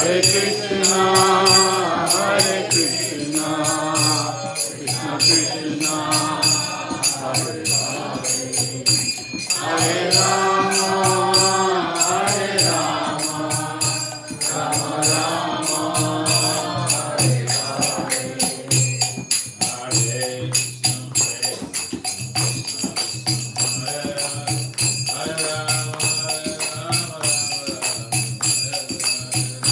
Krishna Krishna, Hare Hare, Hare Rama, Hare Rama, Rama Rama, Hare Hare,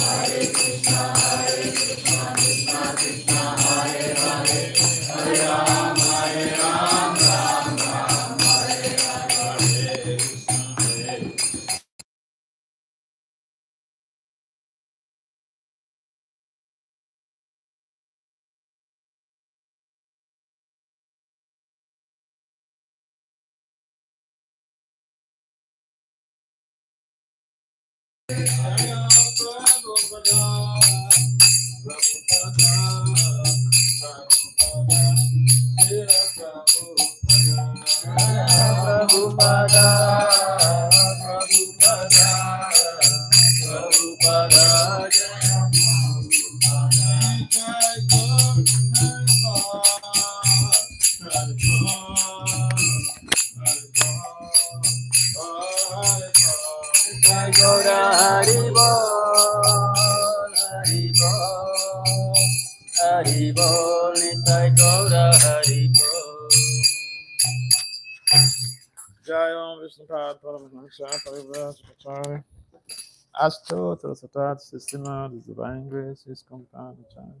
Hare Krishna, Hare Krishna, Krishna Krishna, Hare Hare, Hare Ram, Hare Ram, Ram Ram, Hare Hare, Hare Krishna, Prabhupada, Prabhupada, Prabhupada, Jai Gaura Hari Bol, Hari Bol, Hari Bol, Jai Gaura Hari Bol. Jai Om Vishnu Pad Paramahansa Parivrata Pachari Asto Trasatat Sistema, the Divine Grace, His Companion,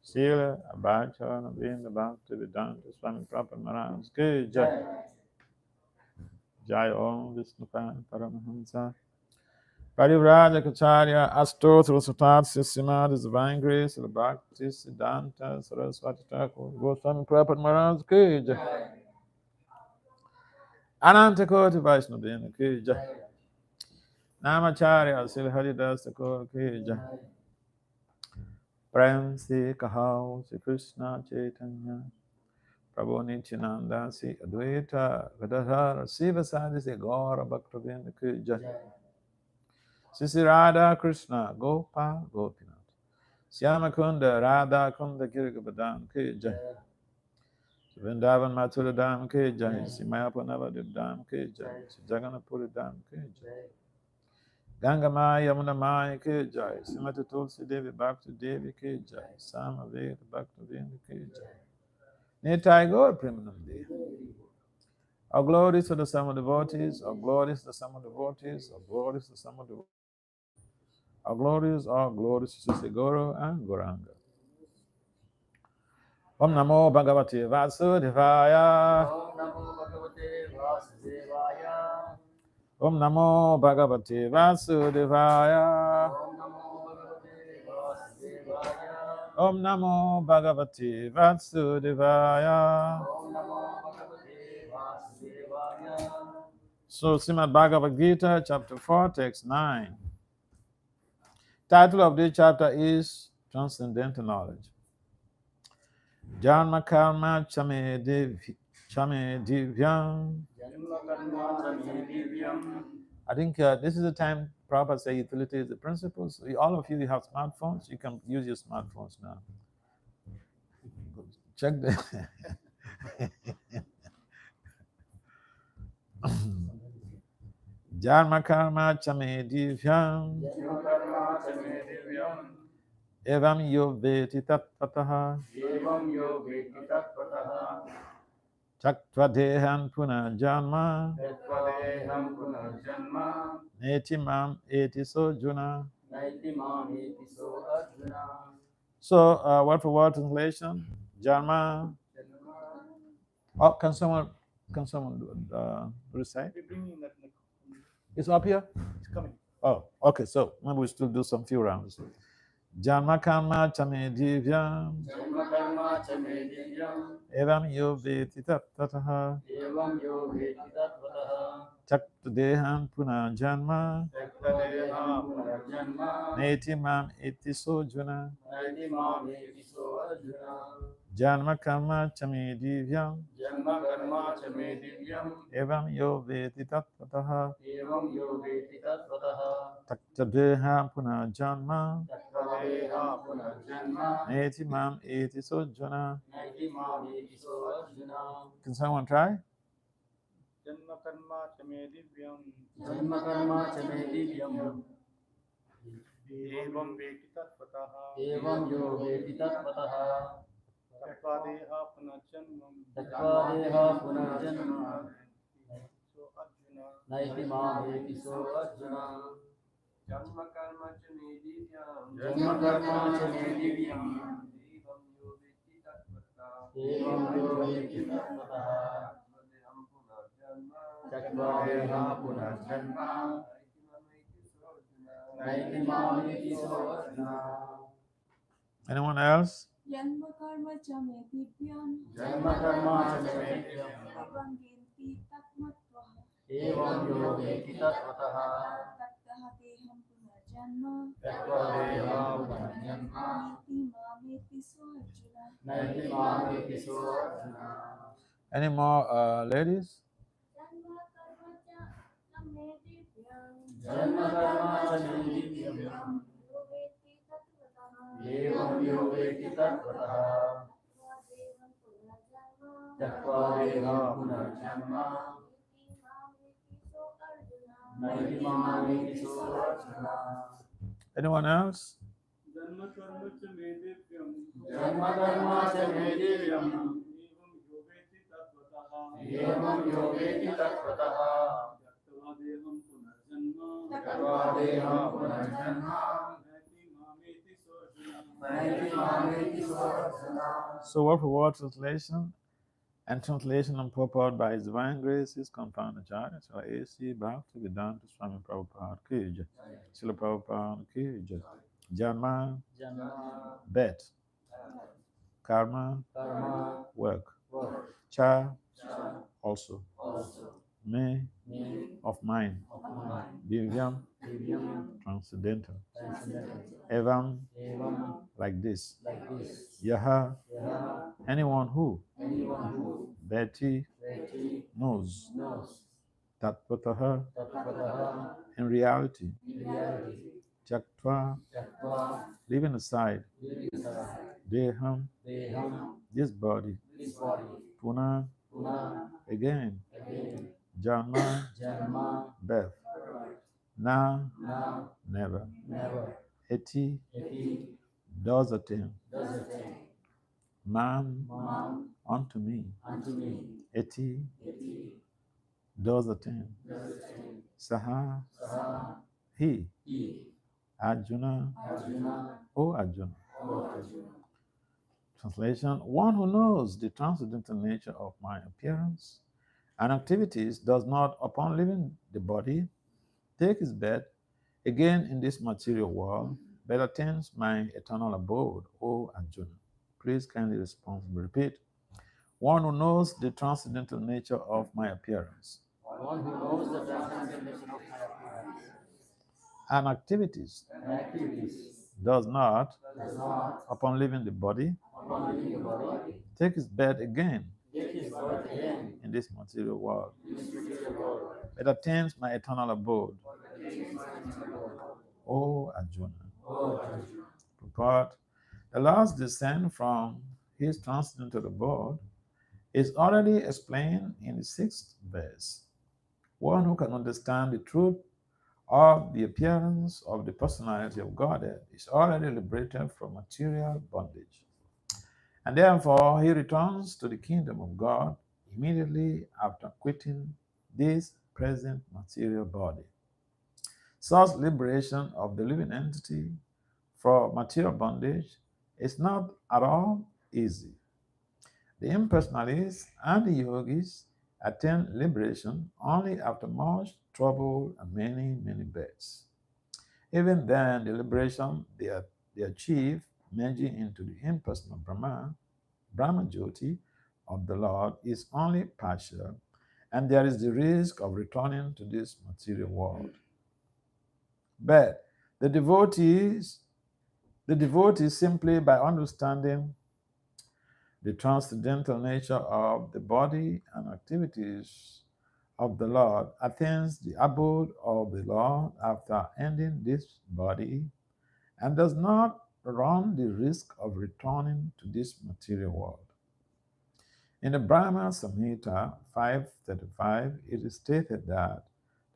Srila Abhacharana Vinda Bhakti Vedanta Swami Prabhupada Maharaj Ki Jai. Jai Om Vishnu Pad Paramahansa Parivrata Kacharya Asto Trasatat Sistema, the Divine Grace, the Bhakti Siddhanta Saraswati Thakur Goswami Prabhupada Maharaj Ki Jai. Ananta Koti Vaishnavina Ki Jai. Namacharya Sri Haridas Thakur Ki Jai. Prem Se Kahao Sri Krishna Chaitanya Prabhu Nityananda Sri Advaita Gadadhara Siva Sadi Sri Gaura Bhaktavinda Ki Jai. Sri Radha Krishna Gopal Gopinath Syama Kunda Radha Kunda Girgabadam Ki Jai. Vrindavan Mathura Dham Ki Jai. Sri Mayapur Navadip Dham Ki Jai. Sri Jagannath Dham Ki Jai. Ganga Maya Yamuna Maya Ki Jai. Srimati Tulsi Devi Bhakti Devi Ki Jai. Samaveta Bhakti Devi Ki Jai. Nitai Gaur Premanandi. Our glories to the sum of devotees, our glories to the sum of devotees, our glories to the sum of devotees. Our glories to Sri Guru and Gauranga. Om Namo Bhagavate Vasudevaya. Om Namo Bhagavate Vasudevaya. Om Namo Bhagavate Vasudevaya. So, Srimad Bhagavad Gita, chapter 4, text 9. Title of this chapter is Transcendental Knowledge. Janma Karma Chame Divyam. I think this is the time Prabhupada says utility is the principle. So all of you have smartphones, you can use your smartphones now. Check the Janma Karma Chame Divyam. Evam yo veti tat pataha. Chaktva dehan puna janma. Neti mam eti sojuna. So, word for word translation, Janma. Oh, can someone recite? It's up here? It's coming. Oh, okay, so maybe we still do some few rounds. Janma karma chame divyam. Evam yo veti tataha. Chakta deham puna janma. Neti mam iti sojuna. Janma karma chame divyam Janma karma cha me divyam evam yo veti tattvataha evam yo veti tatvataha taktadeha punajanma tattvadeha punarjanma neti mam eti sojjana. naiti mameti so arjuna. Can someone try? Janma karma cha me divyam Janma karma cha me divyam evam veti tattvataha evam yo veti tatvataha tattvadeha punarjanmam tattvadeha punarjanma so Arjuna. naiti mameti so arjuna. Janma karma cha me divyam Janma karma cha me divyam evam yo veti tatvata evam yo veti tatvataha tatvadeham punarjanma tattvadeha punarjanma naiti mameti so arjuna. naiti mameti so arjuna. Anyone else? Janma karma cha me divyam Janma karma cha me divyam evam genti tatmatvaha evam yo veti tatvataha tattaha teham punarjanma tattvadeha punarjanma iti mameti so Arjuna. naiti mameti so arjuna. Any more ladies? Janma karma cha me divyam Janma karma cha me divyam yo veti tattvataha evam yo veti tatvataha tattvadevam punarjanma tattvadeha punarjanma iti mameti so Arjuna. naiti mameti so arjuna. Anyone else? Janma karma cha me divyam Janma karma cha me divyam evam yo veti tattvataha evam yo veti tatvataha tattvadeha punarjanma tattvadeha punarjanma naiti mameti so Arjuna. naiti mameti so arjuna. So, word for word translation and translation and purport by His Divine Grace is Compound Acharya Srila A.C. Bhaktivedanta Swami Prabhupada Ki Jai. Srila Prabhupada Ki Jai. Janma, Janma bet. Karma, karma work. work Cha, cha also. also Me, me of mine. of mind Divyam, divyam transcendental. transcendental Evam, evam like this. like this. Yaha, Yaha anyone who. anyone who Beti, Veti knows. knows Tattvataha, tatvataha in reality. in reality. Tyaktva, Tattva leaving aside. leaving aside Deham, deham this body. this body. Puna, Puna again. again. Janma, Janma birth. Na, na never. never. Eti, Eti does a thing. does a thing. Mam, Mam unto me. unto me. Eti, Eti does a thing. does a thing. Saha, Saha he. he. Arjuna, Arjuna O Arjuna. O Arjuna. Translation: one who knows the transcendental nature of my appearance and activities does not, upon leaving the body, take his bed again in this material world, but attains my eternal abode, O Arjuna. Please kindly responsibly repeat. One who knows the transcendental nature of my appearance One who knows the transcendental nature of my appearance and activities and activities does not, does not, upon leaving the body, upon leaving the body, take his bed again take his birth again in this material world, in this material world, but attains my eternal abode, O Arjuna. O Arjuna. Purport: the last descent from his transcendental abode is already explained in the 6th verse. One who can understand the truth of the appearance of the personality of Godhead is already liberated from material bondage. And therefore, he returns to the kingdom of God immediately after quitting this present material body. Such liberation of the living entity from material bondage is not at all easy. The impersonalists and the yogis attain liberation only after much trouble and many, many births. Even then, the liberation they achieve merging into the impersonal Brahma Jyoti of the Lord is only partial, and there is the risk of returning to this material world. But the devotees simply by understanding the transcendental nature of the body and activities of the Lord attains the abode of the Lord after ending this body and does not run the risk of returning to this material world. In the Brahma Samhita 535, it is stated that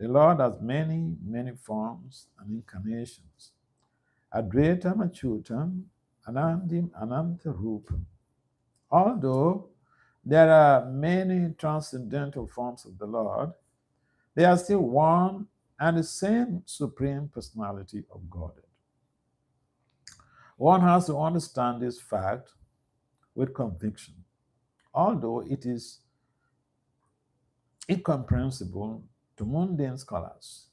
the Lord has many, many forms and incarnations. Advaitam Achyutam Anandim Ananta Rupam. Although there are many transcendental forms of the Lord, they are still one and the same Supreme Personality of Godhead. One has to understand this fact with conviction, although it is incomprehensible to mundane scholars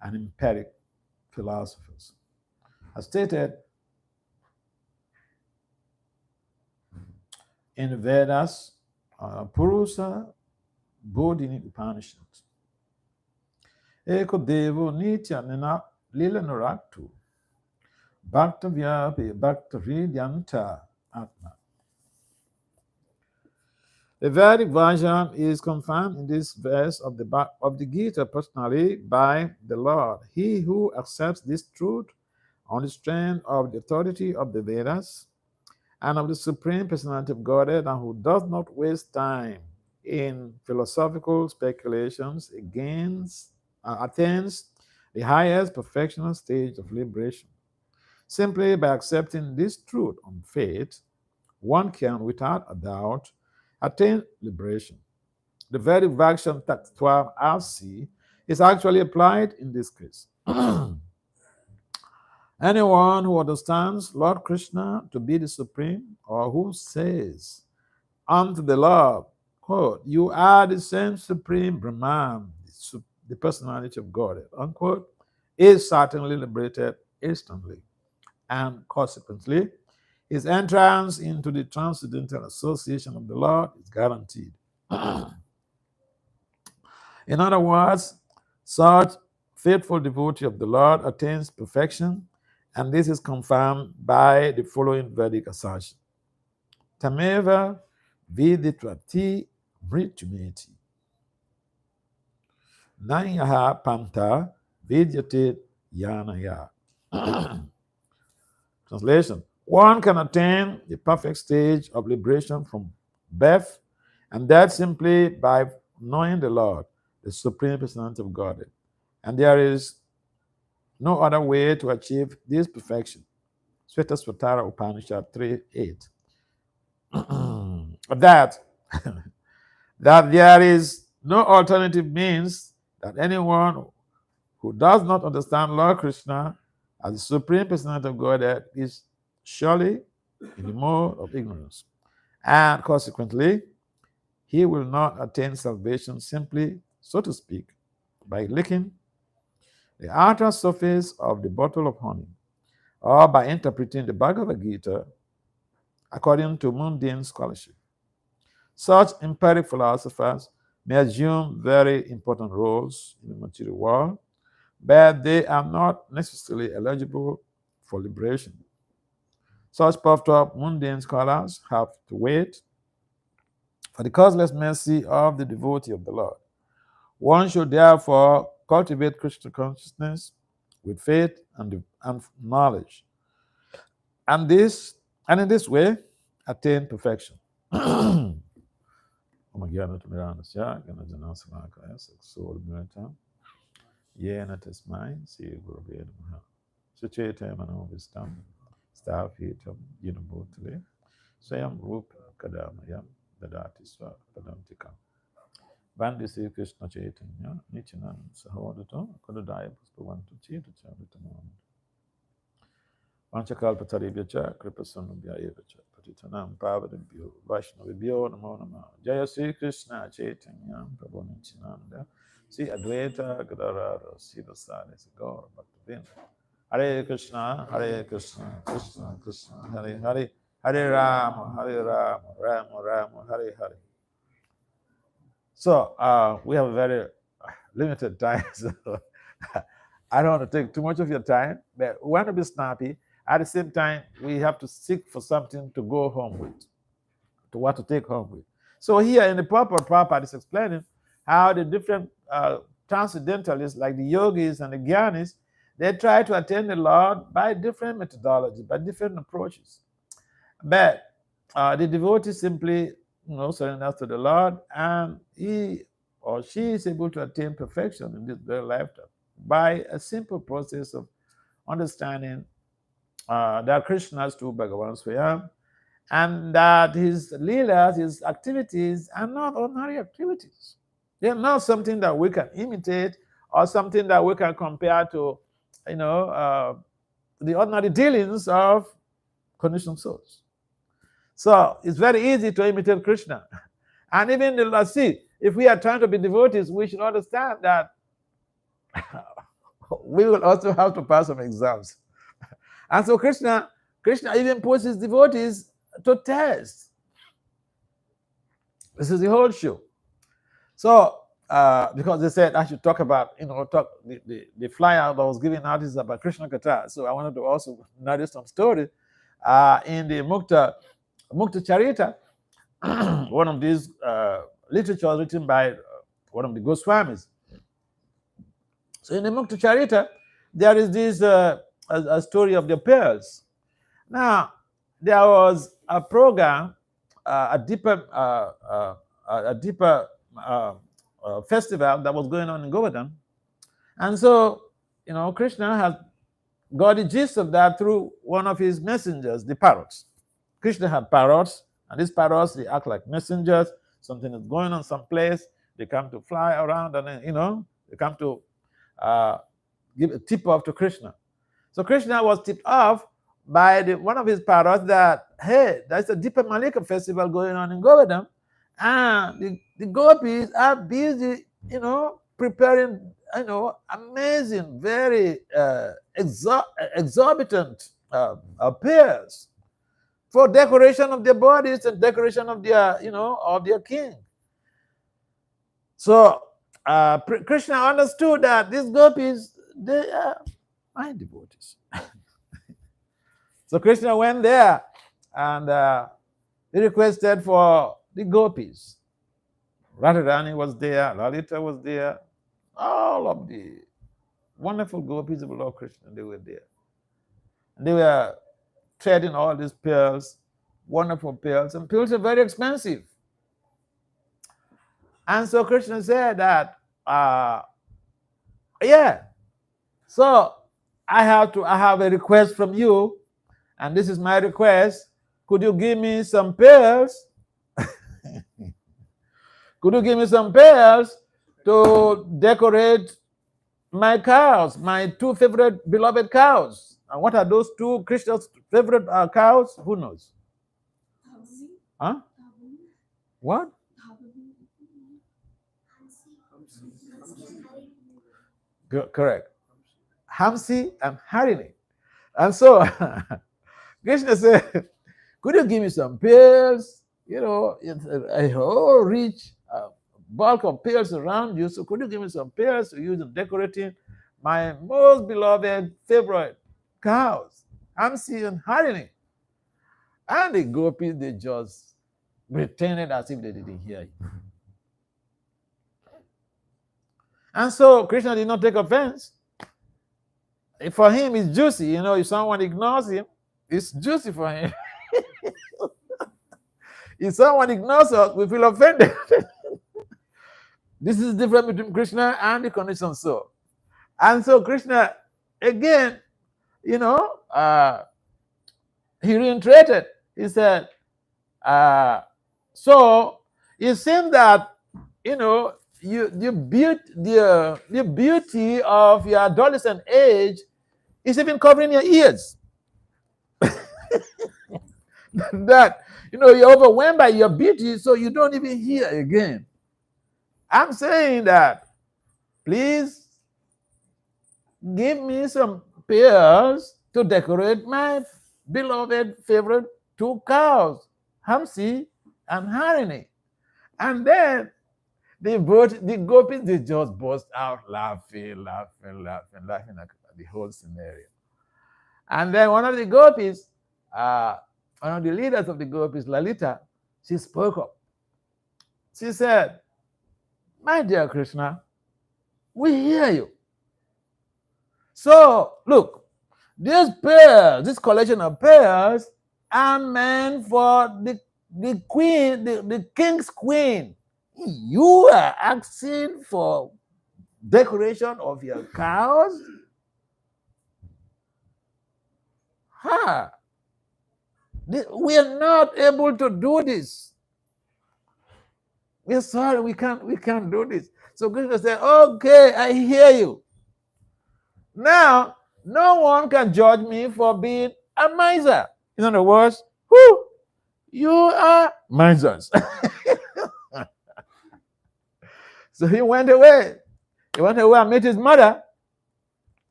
and empiric philosophers. As stated in the Vedas, Purusa Bodhini Upanishad, Eko Devo Nitya Lila Naraktu, Bhakta Vyapi Bhakta Hridyanta Atma. The Vedic version is confirmed in this verse of the Gita personally by the Lord. He who accepts this truth on the strength of the authority of the Vedas and of the Supreme Personality of Godhead, and who does not waste time in philosophical speculations attains the highest perfectional stage of liberation. Simply by accepting this truth on faith, one can, without a doubt, attain liberation. The Vedic version text 12RC is actually applied in this case. Anyone who understands Lord Krishna to be the Supreme, or who says unto the Lord, quote, "You are the same Supreme Brahman, the personality of God," unquote, is certainly liberated instantly. And consequently, his entrance into the transcendental association of the Lord is guaranteed. In other words, such faithful devotee of the Lord attains perfection, and this is confirmed by the following Vedic assertion. Tameva viditrati mritumeti. Nanyaha panta vidyate yanaya. Translation. One can attain the perfect stage of liberation from birth, and that simply by knowing the Lord, the Supreme Personality of Godhead. And there is no other way to achieve this perfection. Svetasvatara Upanishad 3:8. that there is no alternative means that anyone who does not understand Lord Krishna as the Supreme Personality of Godhead is surely in the mode of ignorance. And consequently, he will not attain salvation simply, so to speak, by licking the outer surface of the bottle of honey, or by interpreting the Bhagavad Gita according to mundane scholarship. Such empiric philosophers may assume very important roles in the material world, but they are not necessarily eligible for liberation. Such puffed up mundane scholars have to wait for the causeless mercy of the devotee of the Lord. One should therefore cultivate Krishna consciousness with faith and knowledge, and in this way attain perfection. Yena tasmai Sri Gurave Namaha. Sucheta Manovistam, Stafitam Yinabhutale, Swayam Rupa Kadamayam, Dadati Swa Padamtika. Bandi Sri Krishna Chaitanya, Nichinan Sahodato, Kodadaya Puspavantu Chita Chavitamam. Vanchakalpataribhyacha, Kripasanubhyayevacha, Patitanam Pavadabhyo, Vaishnavibhyo Namo Nama. Jaya Sri Krishna Chaitanya, Prabhu Nityananda, Sri Advaita Gadadhara Sivasadi Gaura Bhaktivinoda. Hare Krishna, Krishna Krishna, Hare Hare, Hare Rama, Rama Rama, Hare Hare. So we have a very limited time, so I don't want to take too much of your time, but we want to be snappy. At the same time, we have to seek for something to go home with, to what to take home with. So here in the purport, Prabhupada is explaining how the different transcendentalists, like the yogis and the gyanis, they try to attain the Lord by different methodologies, by different approaches. But the devotee simply, surrenders to the Lord, and he or she is able to attain perfection in this very lifetime by a simple process of understanding that Krishna is true Bhagavan Swayam, and that his leelas, his activities are not ordinary activities. They're not something that we can imitate or something that we can compare to, the ordinary dealings of conditioned souls. So it's very easy to imitate Krishna. And even, let's see, if we are trying to be devotees, we should understand that we will also have to pass some exams. And so Krishna even puts his devotees to test. This is the whole show. So, because they said I should talk about, the flyer that was given out is about Krishna Katha. So I wanted to also narrate some story in the Mukta Charita, one of these literatures written by one of the Goswamis. So in the Mukta Charita, there is this a story of the pearls. Now, there was a program, a deeper festival that was going on in Govardhan. And so, Krishna has got the gist of that through one of his messengers, the parrots. Krishna had parrots, and these parrots, they act like messengers. Something is going on someplace, they come to fly around, and then, they come to give a tip off to Krishna. So Krishna was tipped off by one of his parrots that, hey, there's a Deepa Malika festival going on in Govardhan, and the gopis are busy, preparing, amazing, very exorbitant pearls for decoration of their bodies and decoration of their, of their king. So Krishna understood that these gopis, they are my devotees. So Krishna went there and he requested for the gopis. Radharani was there, Lalita was there, all of the wonderful gopis of Lord Krishna, they were there. And they were trading all these pearls, wonderful pearls, and pearls are very expensive. And so Krishna said that, so I have a request from you, and this is my request. Could you give me some pearls? Could you give me some pearls to decorate my cows, my two favorite beloved cows? And what are those two Krishna's favorite cows? Who knows? Huh? What? Correct. Hamsi and Harini. And so Krishna said, could you give me some pearls? It's a whole rich bulk of pearls around you. So could you give me some pearls to use in decorating my most beloved favorite cows, Hamsi and Harini? And the gopis, they just pretended as if they didn't hear you. And so Krishna did not take offense. For him, it's juicy. If someone ignores him, it's juicy for him. If someone ignores us, we feel offended. This is different between Krishna and the conditioned soul. And so Krishna, again, he reiterated. He said, so it seems that, the beauty of your adolescent age is even covering your ears. That, you're overwhelmed by your beauty, so you don't even hear again. I'm saying that, please give me some pearls to decorate my beloved favorite two cows, Hamsi and Harini. And then the gopis, they just burst out laughing at the whole scenario. And then one of the gopis, one of the leaders of the gopis, Lalita, She spoke up. She said, "My dear Krishna, we hear you. So, look, these pearls, this collection of pearls, are meant for the queen, the king's queen. You are asking for decoration of your cows? Ha! We are not able to do this. We're sorry, we can't do this." So Krishna said, "Okay, I hear you. Now, no one can judge me for being a miser." In other words, whoo, you are misers. So he went away. He went away and met his mother.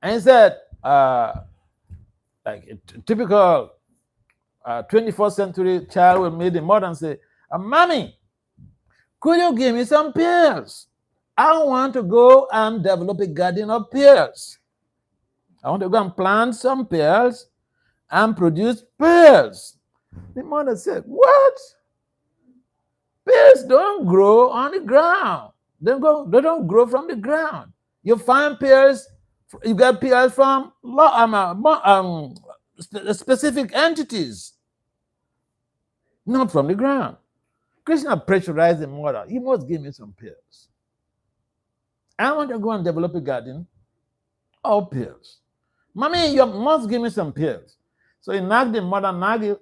And he said, like a typical 21st century child will meet the mother and say, "Mommy, could you give me some pears? I want to go and develop a garden of pears. I want to go and plant some pears and produce pears." The mother said, "What? Pears don't grow on the ground. They don't grow from the ground. You find pears, you get pears from specific entities, not from the ground." Krishna pressurized the mother. "You must give me some pears. I want to go and develop a garden of pears. Mommy, you must give me some pears." So he nagged the mother, naga,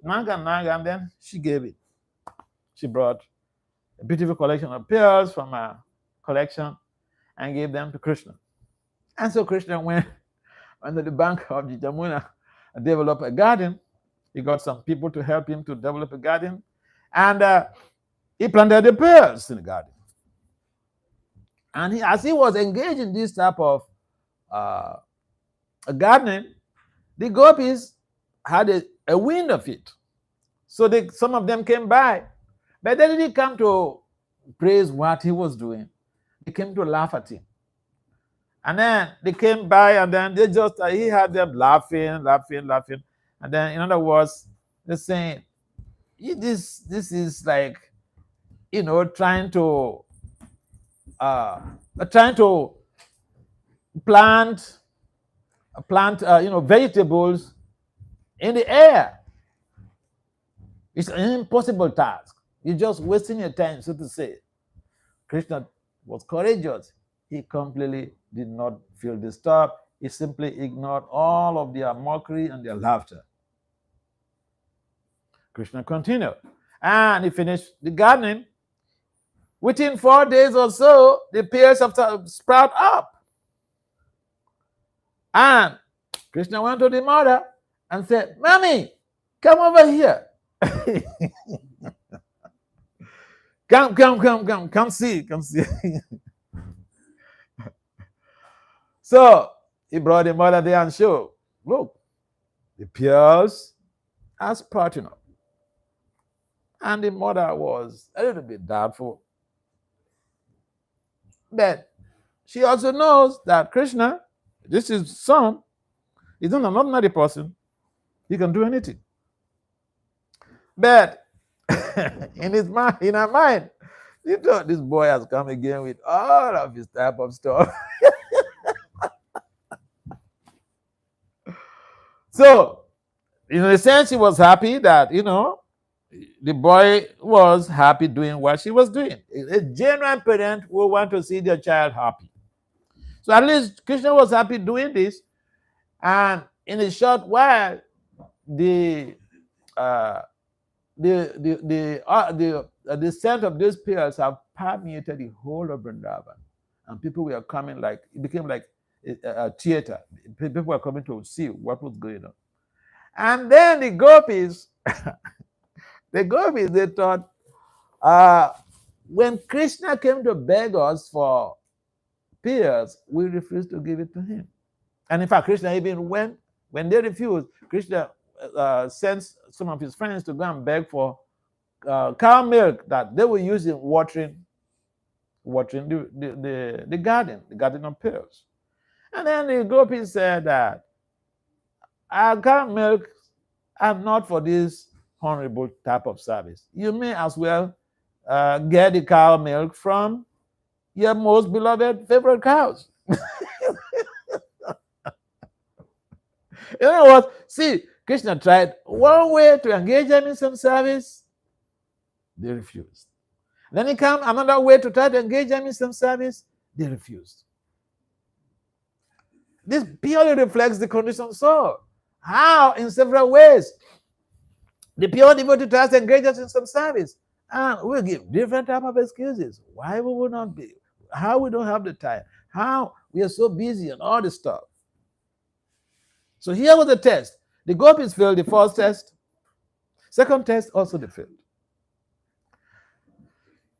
and then she gave it. She brought a beautiful collection of pears from her collection and gave them to Krishna. And so Krishna went under the bank of the Jamuna and developed a garden. He got some people to help him to develop a garden. And he planted the pears in the garden. And as he was engaged in this type of gardening, the gopis had a wind of it. So some of them came by, but they didn't come to praise what he was doing. They came to laugh at him. And then they came by, and then they just, he had them laughing. And then, in other words, they're saying, this is like, trying to plant vegetables in the air. It's an impossible task. You're just wasting your time, so to say. Krishna was courageous. He completely did not feel disturbed. He simply ignored all of their mockery and their laughter. Krishna continued. And he finished the gardening. Within 4 days or so, the pears have sprout up. And Krishna went to the mother and said, "Mommy, come over here. Come see. So he brought the mother there and showed, look, the pears are sprouting up. And the mother was a little bit doubtful. But she also knows that Krishna, this is his son, he's not an ordinary person. He can do anything. But in her mind, she thought this boy has come again with all of his type of stuff. So, in a sense, she was happy that, the boy was happy doing what she was doing. A genuine parent will want to see their child happy. So at least Krishna was happy doing this. And in a short while, the scent of these pears have permeated the whole of Vrindavan. And people were coming, like, it became like a theater. People were coming to see what was going on. And then the gopis, they thought, when Krishna came to beg us for pears, we refused to give it to him. And in fact, Krishna even when they refused, Krishna sends some of his friends to go and beg for cow milk that they were using watering the garden of pears. And then the gopis said that our cow milk are not for these honorable type of service. You may as well get the cow milk from your most beloved favorite cows. You know what? See, Krishna tried one way to engage them in some service, they refused. Then he came another way to try to engage them in some service, they refused. This purely reflects the condition soul. How, in several ways, the pure devotee tries to engage us in some service, and we'll give different type of excuses. Why we will not be? How we don't have the time? How we are so busy and all this stuff. So here was the test. The gopis failed the first test. Second test also they failed.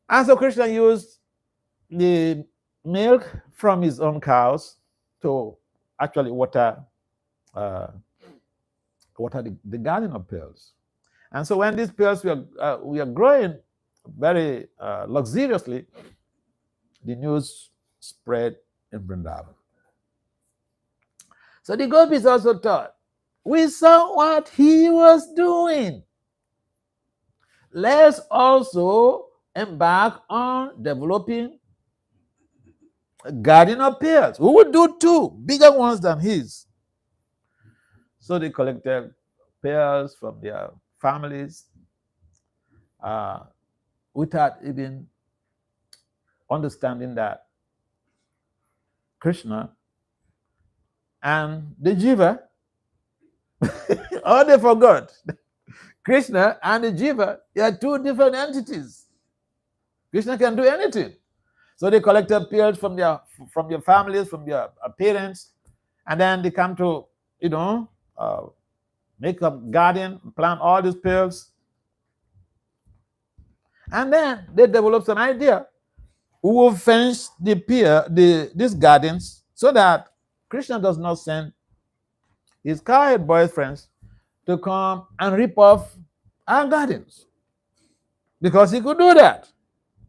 And so Krishna used the milk from his own cows to actually water the garden of pearls. And so when these pearls were growing very luxuriously, the news spread in Vrindavan. So the gopis also thought, we saw what he was doing. Let's also embark on developing a garden of pearls. We would do two bigger ones than his. So they collected pearls from their families without even understanding that Krishna and the jiva, oh, they forgot. Krishna and the jiva, they are two different entities. Krishna can do anything. So they collected pearls from their families, from their parents, and then they come to, make a garden, plant all these pearls. And then they developed an idea. We will fence these gardens so that Krishna does not send his cowherd boyfriends to come and rip off our gardens. Because he could do that.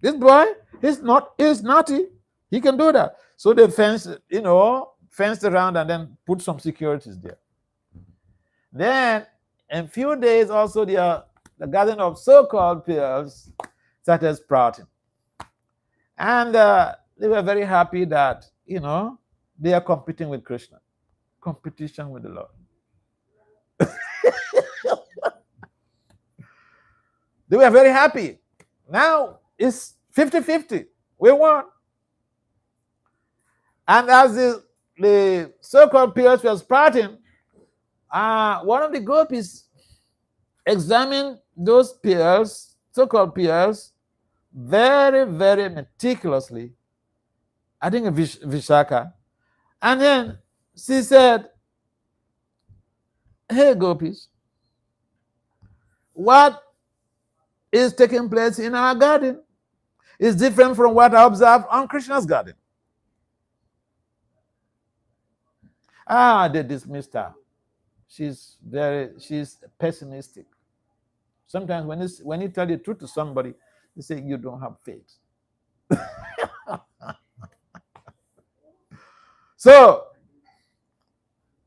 This boy, he's naughty. He can do that. So they fenced around and then put some securities there. Then, in a few days, also the garden of so-called pearls started sprouting. And they were very happy that, they are competing with Krishna. Competition with the Lord. They were very happy. Now it's 50-50. We won. And as the so-called pearls were sprouting, one of the gopis examined those pearls, so-called pearls, very, very meticulously. I think Vishaka. And then she said, hey, gopis, what is taking place in our garden is different from what I observed on Krishna's garden. They dismissed her. She's pessimistic. Sometimes when you tell the truth to somebody, they say you don't have faith. So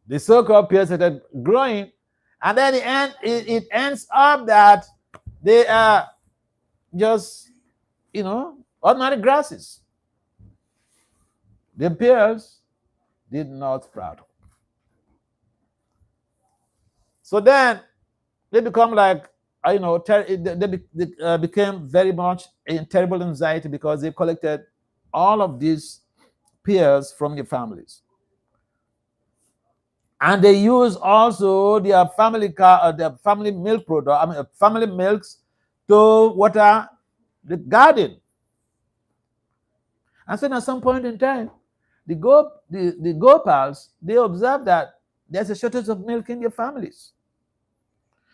the so-called peers started growing, and then it ends up that they are just, ordinary grasses. The pears did not sprout. So then they become like, they became very much in terrible anxiety because they collected all of these pears from their families. And they use also their family milk product, family milks to water the garden. And so at some point in time, the Gopals, they observe that there's a shortage of milk in their families.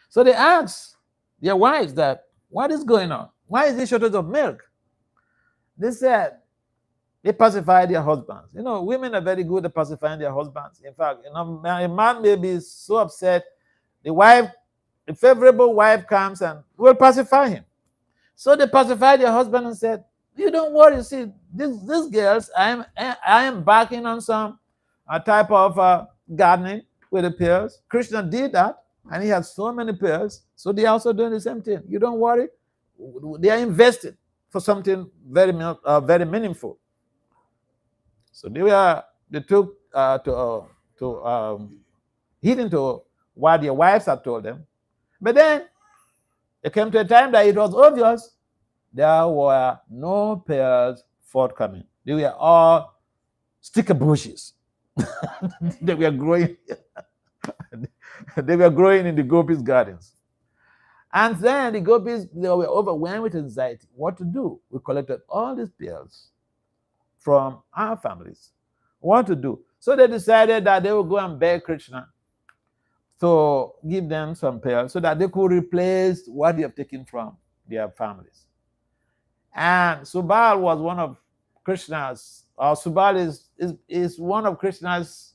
So they ask their wives that, what is going on? Why is there shortage of milk? They said, they pacify their husbands. Women are very good at pacifying their husbands. In fact, a man may be so upset, the favorable wife comes and will pacify him. So they pacified their husband and said, you don't worry, see, these girls, I am backing on some type of gardening with the pears. Krishna did that. And he has so many pearls, so they are also doing the same thing. You don't worry. They are invested for something very meaningful. So they took heeding to what their wives had told them. But then it came to a time that it was obvious there were no pearls forthcoming. They were all sticker bushes. They were growing. They were growing in the gopis' gardens. And then the gopis, they were overwhelmed with anxiety. What to do? We collected all these pearls from our families. What to do? So they decided that they would go and beg Krishna to give them some pearls so that they could replace what they have taken from their families. And Subal was one of Krishna's, or Subal is one of Krishna's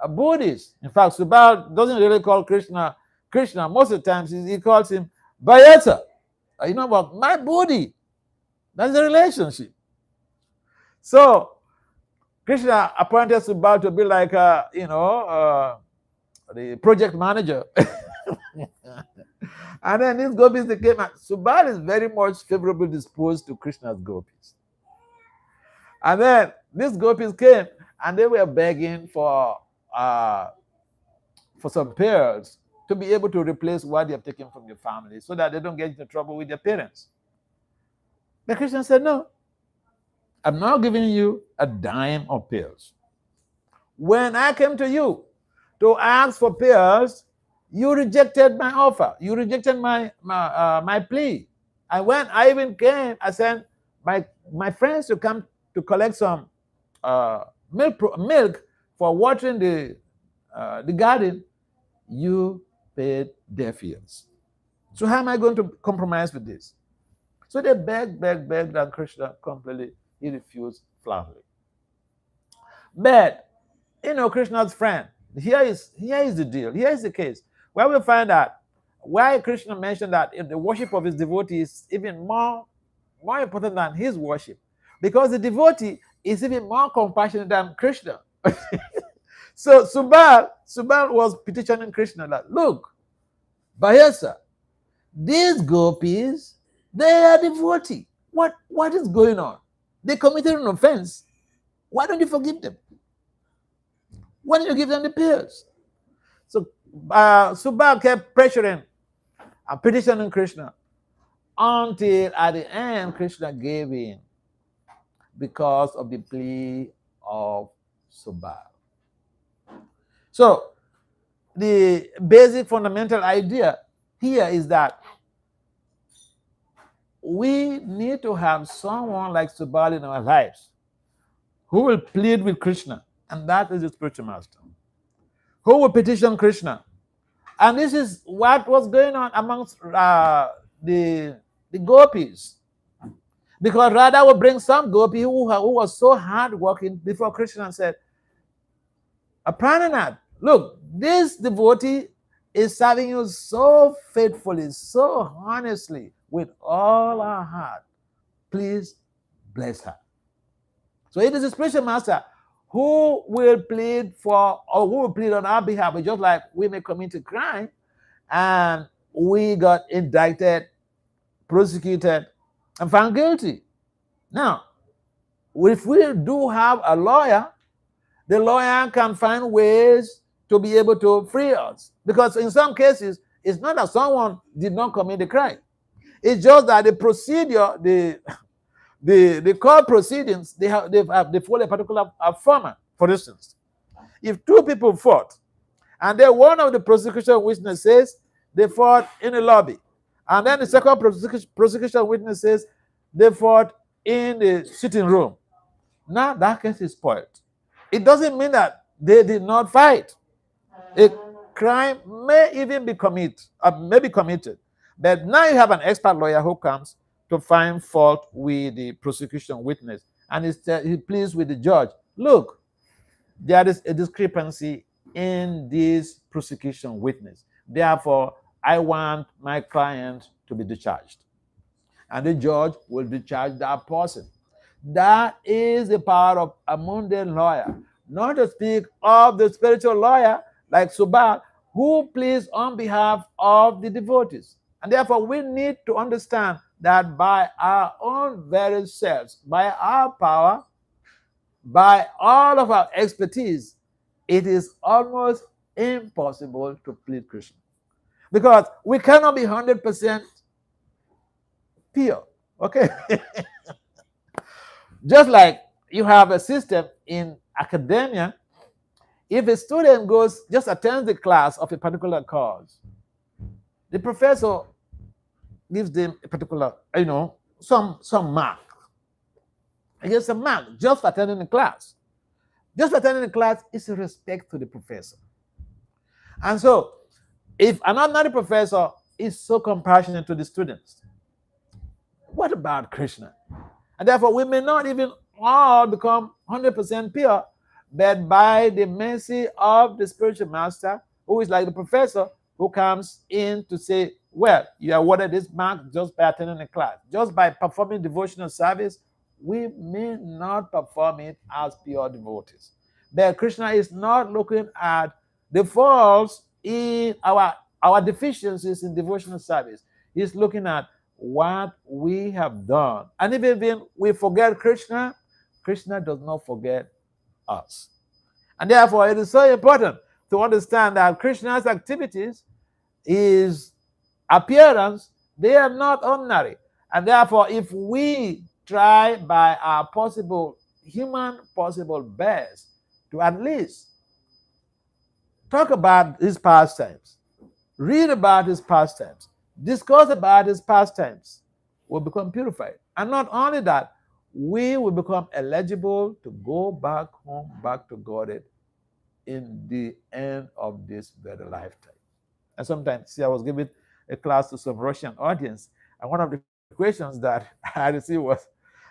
Buddhists. In fact, Subal doesn't really call Krishna Krishna. Most of the times he calls him Bayata. You know about my Buddhi. That's the relationship. So Krishna appointed Subal to be like, the project manager. And then these gopis, they came out. Subal is very much favorably disposed to Krishna's gopis. And then these gopis came and they were begging for some pearls to be able to replace what they have taken from their family so that they don't get into trouble with their parents. But Krishna said, no, I'm not giving you a dime of pearls. When I came to you to ask for pearls, you rejected my offer. You rejected my plea. And when I even came, I sent my friends to come to collect some milk for watering the garden. You paid deaf ears. So how am I going to compromise with this? So they begged, and Krishna completely, he refused flatly. But, Krishna's friend, here is the deal. Here is the case. Where we find out why Krishna mentioned that if the worship of his devotee is even more important than his worship. Because the devotee is even more compassionate than Krishna. So Subal was petitioning Krishna that, look, Bayasa, these gopis, they are devotee. What is going on? They committed an offense. Why don't you forgive them? Why don't you give them the pearls? So Subal kept pressuring and petitioning Krishna until at the end Krishna gave in because of the plea of Subal. So the basic fundamental idea here is that we need to have someone like Subal in our lives who will plead with Krishna, and that is the spiritual master, who will petition Krishna. And this is what was going on amongst the gopis. Because Radha would bring some gopi who was so hardworking before Krishna and said, Prananath, look, this devotee is serving you so faithfully, so honestly, with all our heart. Please bless her. So it is a spiritual master who will plead for, or who will plead on our behalf. But just like we may commit a crime and we got indicted, prosecuted, and found guilty. Now, if we do have a lawyer, the lawyer can find ways to be able to free us. Because in some cases, it's not that someone did not commit the crime. It's just that the procedure, the court proceedings, they follow a particular format. For instance, if two people fought, and then one of the prosecution witnesses, they fought in the lobby, and then the second prosecution witness says they fought in the sitting room. Now that case is spoiled. It doesn't mean that they did not fight. A crime may even be committed, but now you have an expert lawyer who comes to find fault with the prosecution witness, and he pleads with the judge. Look, there is a discrepancy in this prosecution witness. Therefore, I want my client to be discharged. And the judge will discharge that person. That is the power of a mundane lawyer. Not to speak of the spiritual lawyer like Subal, who please on behalf of the devotees. And therefore, we need to understand that by our own very selves, by our power, by all of our expertise, it is almost impossible to please Krishna. Because we cannot be 100% pure. Okay? Just like you have a system in academia, if a student goes, just attends the class of a particular course, the professor gives them a particular, some mark. And just a mark just for attending the class. Just for attending the class is a respect to the professor. And so, if another professor is so compassionate to the students, what about Krishna? And therefore, we may not even all become 100% pure, but by the mercy of the spiritual master, who is like the professor, who comes in to say, well, you are awarded this mark just by attending the class. Just by performing devotional service, we may not perform it as pure devotees. But Krishna is not looking at the faults in our deficiencies in devotional service. He's looking at what we have done. And even when we forget Krishna, Krishna does not forget us. And therefore, it is so important to understand that Krishna's activities, his appearance, they are not ordinary. And therefore, if we try by our human possible best to at least talk about his pastimes, read about his pastimes, discuss about his pastimes, will become purified. And not only that, we will become eligible to go back home, back to God in the end of this very lifetime. And sometimes, see, I was giving a class to some Russian audience, and one of the questions that I received was,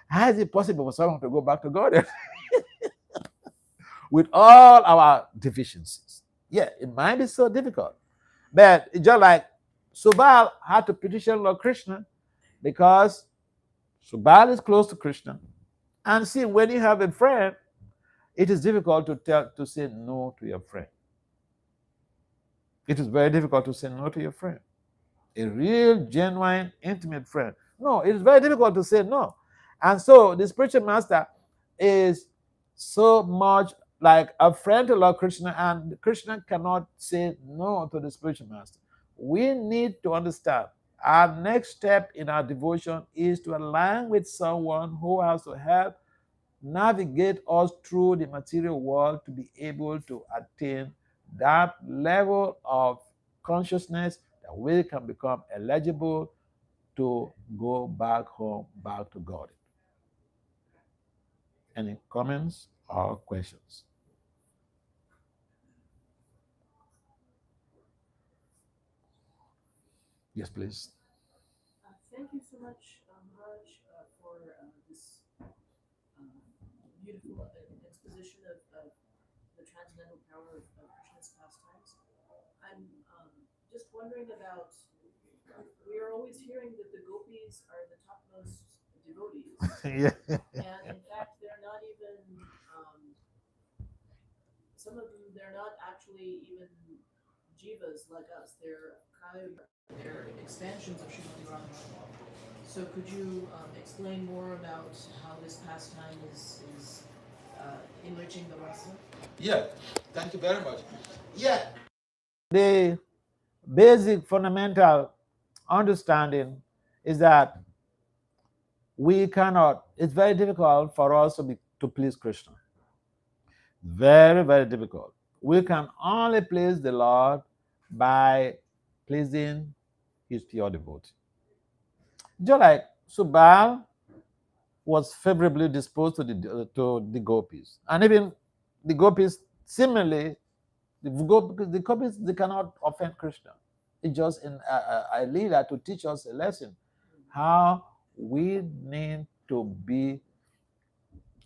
how is it possible for someone to go back to God with all our deficiencies? Yeah, it might be so difficult. But it's just like Subal had to petition Lord Krishna because Subal is close to Krishna. And see, when you have a friend, it is difficult to say no to your friend. It is very difficult to say no to your friend. A real, genuine, intimate friend. No, it is very difficult to say no. And so the spiritual master is so much like a friend to Lord Krishna, and Krishna cannot say no to the spiritual master. We need to understand our next step in our devotion is to align with someone who has to help navigate us through the material world to be able to attain that level of consciousness that we can become eligible to go back home, back to God. Any comments or questions? Yes, please. Thank you so much, Maharaj, for this beautiful exposition of the transcendental power of Krishna's pastimes. I'm just wondering about, we are always hearing that the gopis are the topmost devotees. Yeah. And in fact, they're not even, some of them, they're not actually even jivas like us. They're expansions of Srimati Radharani. So could you explain more about how this pastime is enriching the rasa? Yeah, thank you very much. Yeah. The basic fundamental understanding is that it's very difficult for us to please Krishna. Very, very difficult. We can only please the Lord by pleasing his pure devotee. Just like Subal was favorably disposed to the gopis. And even the gopis, similarly, the gopis, they cannot offend Krishna. It's just a leader to teach us a lesson, how we need to be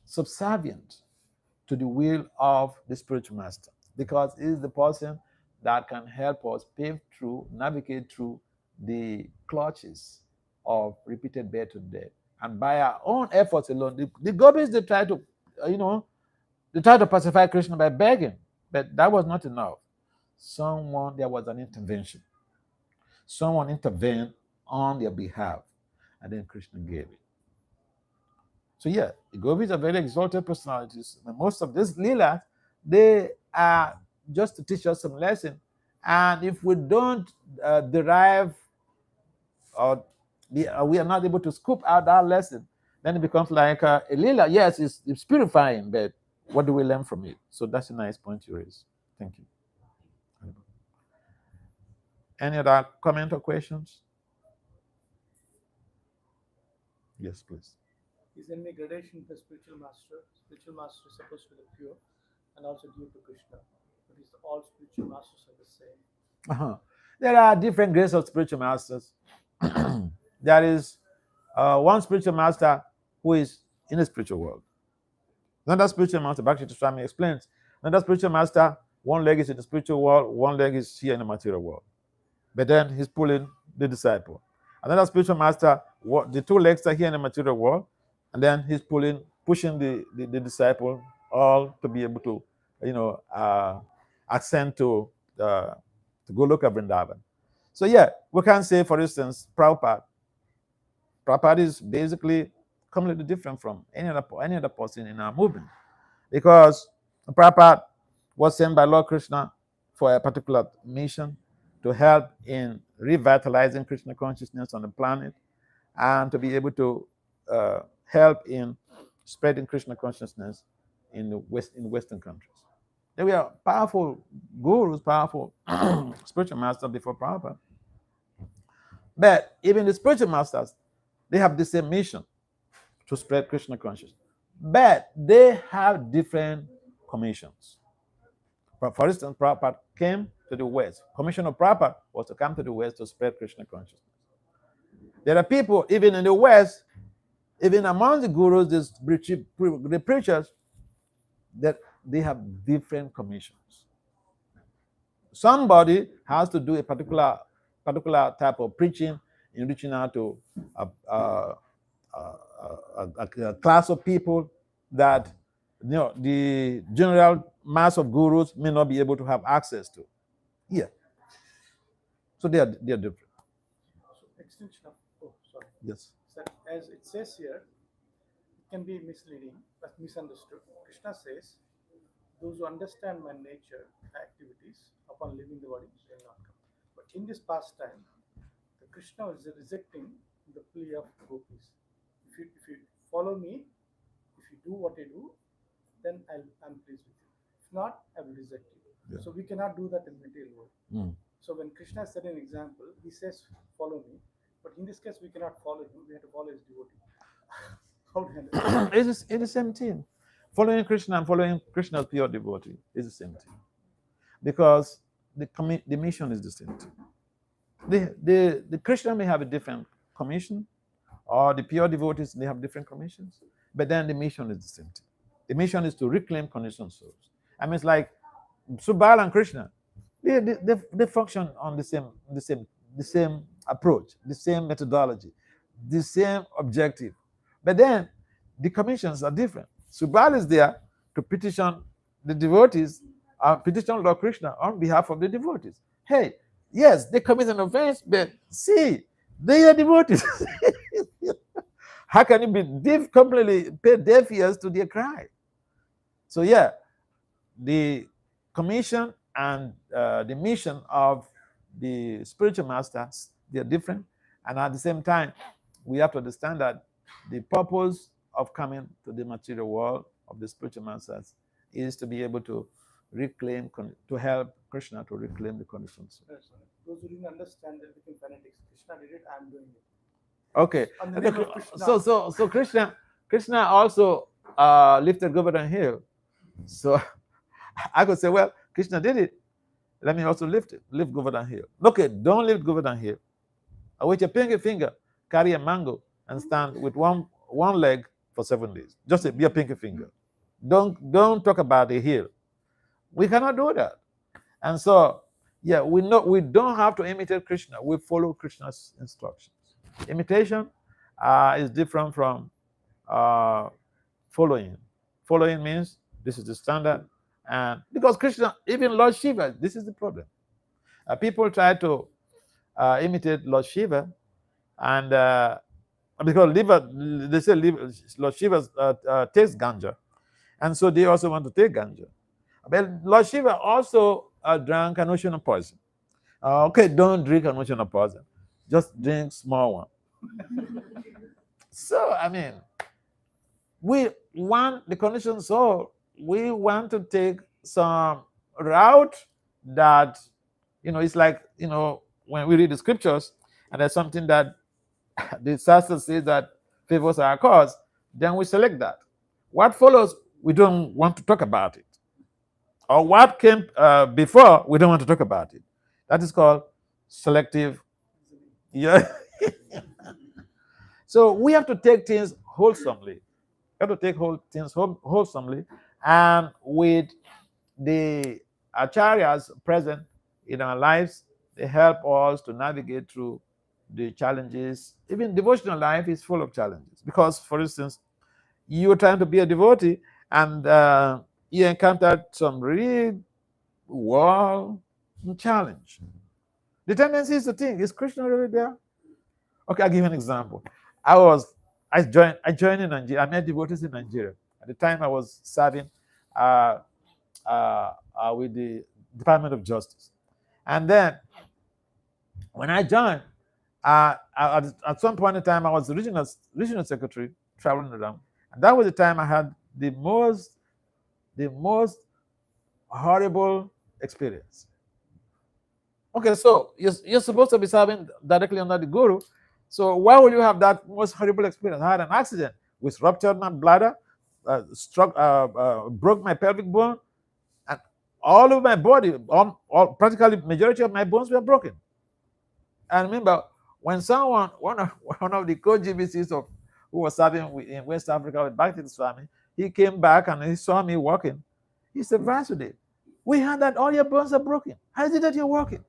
subservient to the will of the spiritual master, because he is the person that can help us navigate through the clutches of repeated birth to death. And by our own efforts alone, the gopis, they try to pacify Krishna by begging, but that was not enough. there was an intervention. Someone intervened on their behalf, and then Krishna gave it. So yeah, the gopis are very exalted personalities. And most of these leelas, they are just to teach us some lesson. And if we don't derive or we are not able to scoop out that lesson, then it becomes like a leela. Yes, it's purifying, but what do we learn from it? So that's a nice point you raise. Thank you. Any other comment or questions? Yes, please. Is there any gradation for spiritual master? Spiritual master is supposed to be the pure and also due to Krishna. But is all spiritual masters are the same? There are different grades of spiritual masters. There is one spiritual master who is in the spiritual world. Another spiritual master, Bhakti Swami explains, another spiritual master, one leg is in the spiritual world, one leg is here in the material world. But then he's pulling the disciple. Another spiritual master, the two legs are here in the material world, and then he's pushing the disciple all to be able to, ascend to Goloka Vrindavan. So yeah, we can say, for instance, Prabhupada is basically completely different from any other person in our movement, because Prabhupada was sent by Lord Krishna for a particular mission to help in revitalizing Krishna consciousness on the planet and to be able to help in spreading Krishna consciousness in Western countries. There were powerful gurus, powerful spiritual masters before Prabhupada. But even the spiritual masters, they have the same mission to spread Krishna consciousness. But they have different commissions. For instance, Prabhupada came to the West. Commission of Prabhupada was to come to the West to spread Krishna consciousness. There are people, even in the West, even among the gurus, the preachers, that they have different commissions. Somebody has to do a particular type of preaching in reaching out to a class of people that the general mass of gurus may not be able to have access to. Yeah. So they are different. So extension of Yes. So as it says here, it can be misleading, but misunderstood. Krishna says, those who understand my nature activities upon leaving the body will not come. But in this pastime, the Krishna is rejecting the plea of gopis. If you follow me, if you do what I do, then I'm pleased with you. If not, I will reject you. Yeah. So we cannot do that in material world. Mm. So when Krishna set an example, he says, follow me. But in this case, we cannot follow him. We have to follow his devotee. How do you understand? It's the same thing. Following Krishna and following Krishna's pure devotee is the same thing. Because the mission is the same thing. The Krishna may have a different commission, or the pure devotees may have different commissions, but then the mission is the same thing. The mission is to reclaim conditioned souls. I mean, it's like Subala and Krishna. They function on the same approach, the same methodology, the same objective. But then the commissions are different. Subala is there to petition the devotees, petition Lord Krishna on behalf of the devotees. Hey, yes, they commit an offense, but see, they are devotees. How can you be completely pay deaf ears to their cry? So yeah, the commission and the mission of the spiritual masters, they are different. And at the same time, we have to understand that the purpose of coming to the material world of the spiritual masters is to be able to reclaim, to help Krishna to reclaim the conditions. Yes, those who didn't understand, they became fanatics. Krishna did it, I'm doing it. Okay. On the name of Krishna. So Krishna also lifted Govardhan Hill. So I could say, well, Krishna did it. Let me also lift Govardhan Hill. Okay, don't lift Govardhan Hill. With your pinky finger, carry a mango and stand with one leg for 7 days. Just be a pinky finger. Don't talk about the hill. We cannot do that. And so, yeah, we don't have to imitate Krishna. We follow Krishna's instructions. Imitation is different from following. Following means this is the standard, And because Krishna, even Lord Shiva, this is the problem. People try to imitate Lord Shiva, and because they say Lord Shiva takes ganja, and so they also want to take ganja. But Lord Shiva also drank an ocean of poison. Okay, don't drink an ocean of poison. Just drink small one. So, I mean, we want the condition soul. We want to take some route that, it's like, when we read the scriptures and there's something that the Shastra says that favors our cause, then we select that. What follows, we don't want to talk about it. Or what came before, we don't want to talk about it. That is called selective. Yeah. So we have to take things wholesomely. We have to take things wholesomely, and with the acharyas present in our lives, they help us to navigate through the challenges. Even devotional life is full of challenges because, for instance, you are trying to be a devotee and you encountered some real wall challenge. The tendency is to think, is Krishna really there? Okay, I'll give you an example. I joined in Nigeria. I met devotees in Nigeria. At the time I was serving with the Department of Justice. And then when I joined, at some point in time, I was the regional secretary traveling around. And that was the time I had the most horrible experience. Okay, so you're supposed to be serving directly under the guru. So why would you have that most horrible experience? I had an accident which ruptured my bladder, broke my pelvic bone, and all of my body, practically majority of my bones were broken. And remember, when one of the co-GBCs who was serving in West Africa with Bhakti Swami, he came back and he saw me walking. He said, Vasudev, we heard that all your bones are broken. How is it that you're walking?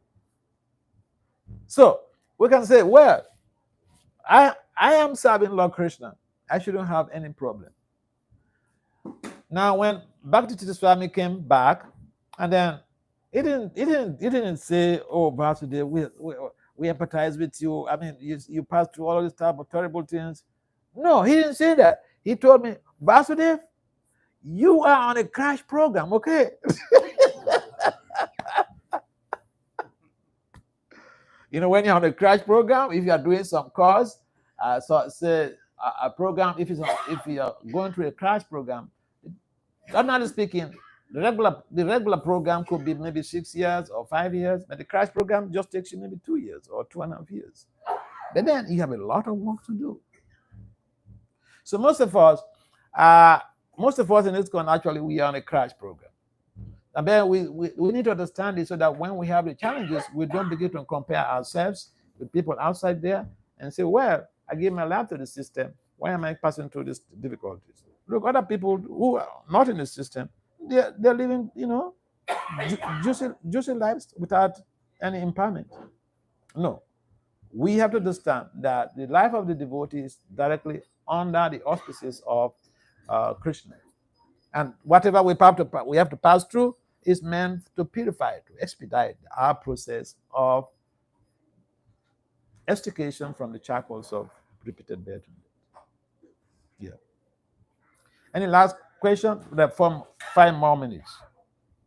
So we can say, well, I am serving Lord Krishna. I shouldn't have any problem. Now, when Bhakti Swami came back, and then he didn't say, oh, Vasudev, we empathize with you. I mean, you passed through all of this type of terrible things. No, he didn't say that. He told me, Vasudev, you are on a crash program, okay? When you're on a crash program, if you are doing some course, so say a program, if you are going through a crash program, ordinarily speaking, the regular program could be maybe 6 years or 5 years, but the crash program just takes you maybe 2 years or 2.5 years. But then you have a lot of work to do. So most of us in ISKCON, actually, we are on a crash program. And then we need to understand it so that when we have the challenges, we don't begin to compare ourselves with people outside there and say, well, I gave my life to the system. Why am I passing through these difficulties? Look, other people who are not in the system, they're living, juicy lives without any impairment. No. We have to understand that the life of the devotee is directly under the auspices of Krishna. And whatever we have to pass through is meant to purify, to expedite our process of extrication from the shackles of repeated birth. Yeah. Any last question? For 5 more minutes.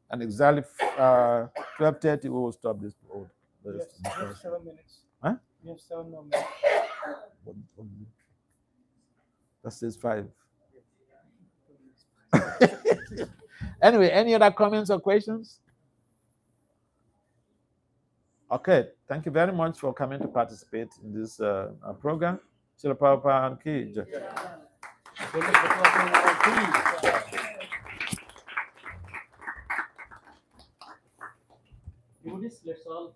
And exactly 12:30, we will stop this. Yes, we have 7 minutes. Huh? We have 7 more minutes. That says 5. Anyway, any other comments or questions? Okay, thank you very much for coming to participate in this program. Srila Prabhupada and Ki. Do this, let's all